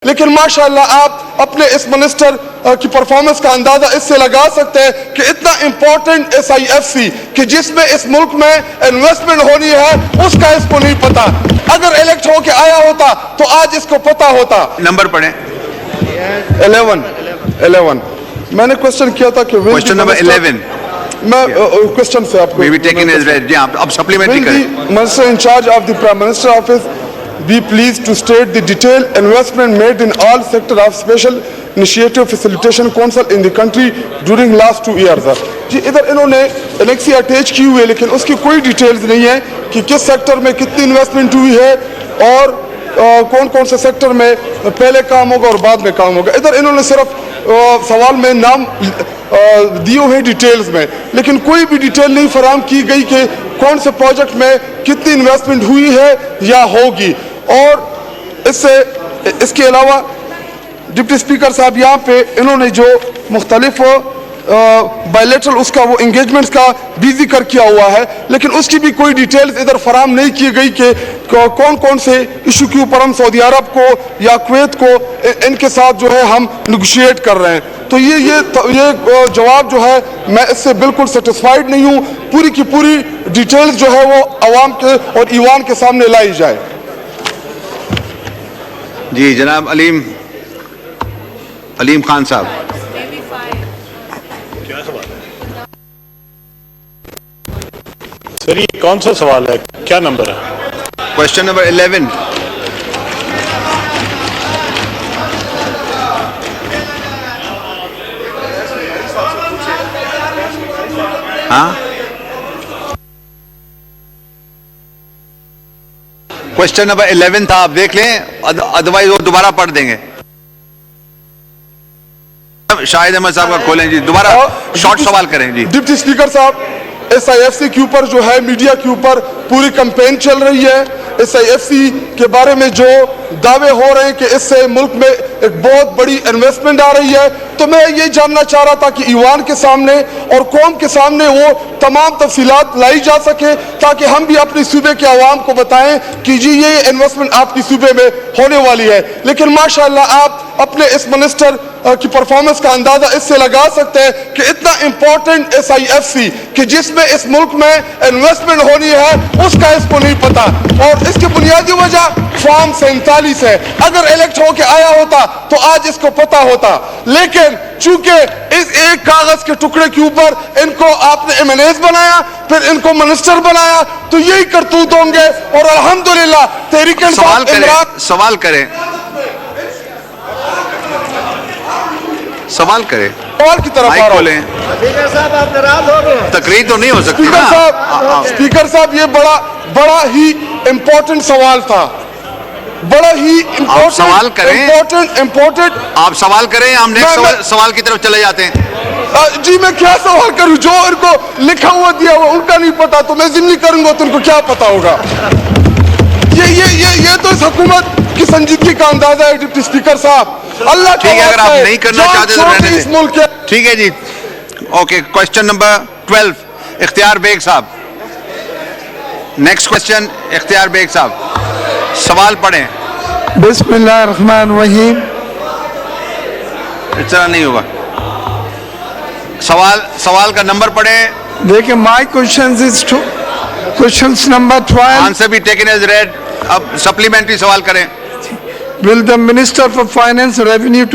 لیکن ماشاءاللہ آپ اپنے اس منسٹر کی پرفارمنس کا اندازہ اس سے لگا سکتے ہیں کہ اتنا امپورٹنٹ SIFC کہ جس میں اس ملک میں انویسٹمنٹ ہونی ہے اس کا اس کو نہیں پتا. اگر الیکٹ ہو کے آیا ہوتا تو آج اس کو پتا ہوتا. نمبر پڑھیں. 11 میں نے کوشچن کیا تھا کہ کوشچن نمبر 11 میں کوشچن سے آپ کو may be taken as read. اب سپلیمنٹری کریں. Minister in charge of the Prime Minister office be pleased to state the detailed investment made in all sector of special initiative facilitation council in the country during last 2 years. جی ادھر انہوں نے Alexei attach کی ہوئی ہے لیکن اس کی کوئی details نہیں ہے کہ کس سیکٹر میں کتنی انویسٹمنٹ ہوئی ہے اور کون کون سے سیکٹر میں پہلے کام ہوگا اور بعد میں کام ہوگا. ادھر انہوں نے صرف سوال میں نام دیے ہوئے ڈیٹیلز میں لیکن کوئی بھی ڈیٹیل نہیں فراہم کی گئی کہ کون سے پروجیکٹ میں کتنی انویسٹمنٹ ہوئی ہے یا ہوگی. اور اس کے علاوہ ڈپٹی اسپیکر صاحب یہاں پہ انہوں نے جو مختلف بائیلیٹرل اس کا وہ انگیجمنٹس کا بھی ذکر کیا ہوا ہے لیکن اس کی بھی کوئی ڈیٹیلز ادھر فراہم نہیں کی گئی کہ کون کون سے ایشو کے اوپر ہم سعودی عرب کو یا کویت کو ان کے ساتھ جو ہے ہم نیگوشیٹ کر رہے ہیں. تو یہ جواب جو ہے میں اس سے بالکل سیٹسفائیڈ نہیں ہوں. پوری کی پوری ڈیٹیلز جو ہے وہ عوام کے اور ایوان کے سامنے لائی جائے. جی جناب علیم خان صاحب. سر یہ کون سا سوال ہے, کیا نمبر ہے؟ Question number 11. ہاں کوشچن نمبر 11 تھا, آپ دیکھ لیں ادروائز وہ دوبارہ پڑھ دیں گے. شاہد احمد صاحب کا کھولیں جی, دوبارہ شارٹ سوال کریں. جی ڈپٹی اسپیکر صاحب, SIFC کے اوپر جو ہے میڈیا کے اوپر پوری کمپین چل رہی ہے. SIFC کے بارے میں جو دعوے ہو رہے ہیں کہ اس سے ملک میں ایک بہت بڑی انویسٹمنٹ آ رہی ہے, تو میں یہ جاننا چاہ رہا تھا کہ ایوان کے سامنے اور قوم کے سامنے وہ تمام تفصیلات لائی جا سکے تاکہ ہم بھی اپنی صوبے کے عوام کو بتائیں کہ جی یہ انویسٹمنٹ آپ کی صوبے میں ہونے والی ہے. لیکن ماشاءاللہ آپ اپنے اس منسٹر کی پرفارمنس کا اندازہ اس سے لگا سکتے ہیں کہ اتنا امپورٹنٹ SIFC کہ جس میں اس ملک میں انویسٹمنٹ ہونی ہے اس کا اس کو نہیں پتا. اور اس کی بنیادی وجہ فارم 47 ہے. اگر الیکٹ ہو کے آیا ہوتا تو آج اس کو پتا ہوتا. لیکن چونکہ اس ایک کاغذ کے ٹکڑے کے اوپر ان کو آپ نے MNAs بنایا, پھر ان کو منسٹر بنایا, تو یہی کرتوت ہوں گے. اور الحمدللہ تحریک انصاف سوال کریں سوال کی طرف آ رہا ہوں. اسپیکر صاحب آپ ناراض ہو گئے. تقریر تو نہیں ہو سکتی. اسپیکر صاحب یہ بڑا ہی امپورٹنٹ سوال تھا. بڑا ہی سوال کریں. امپورٹنٹ آپ سوال کریں, ہم نیکسٹ سوال کی طرف چلے جاتے ہیں. جی میں کیا سوال کروں, جو ان کو لکھا ہوا دیا ہوا ان کا نہیں پتا تو میں ضمنی کروں گا تو ان کو کیا پتا ہوگا. یہ تو اس حکومت کی سنجیدگی کا اندازہ ہے ڈپٹی اسپیکر صاحب. اللہ ٹھیک ہے, اگر آپ نہیں کرنا چاہتے تو رہنے اس ملک دیں. ٹھیک ہے جی. اوکے, کوشچن نمبر 12 اختیار بیگ صاحب. نیکسٹ کوشچن اختیار بیگ صاحب, سوال پڑھیں. بسم اللہ الرحمن الرحیم. اس طرح نہیں ہوگا. سوال کا نمبر پڑھیں. دیکھیں مائی questions is to questions number 12. Answer بھی ٹیکن ایز ریڈ. اب سپلیمنٹری سوال کریں. Will the Minister for Finance, Revenue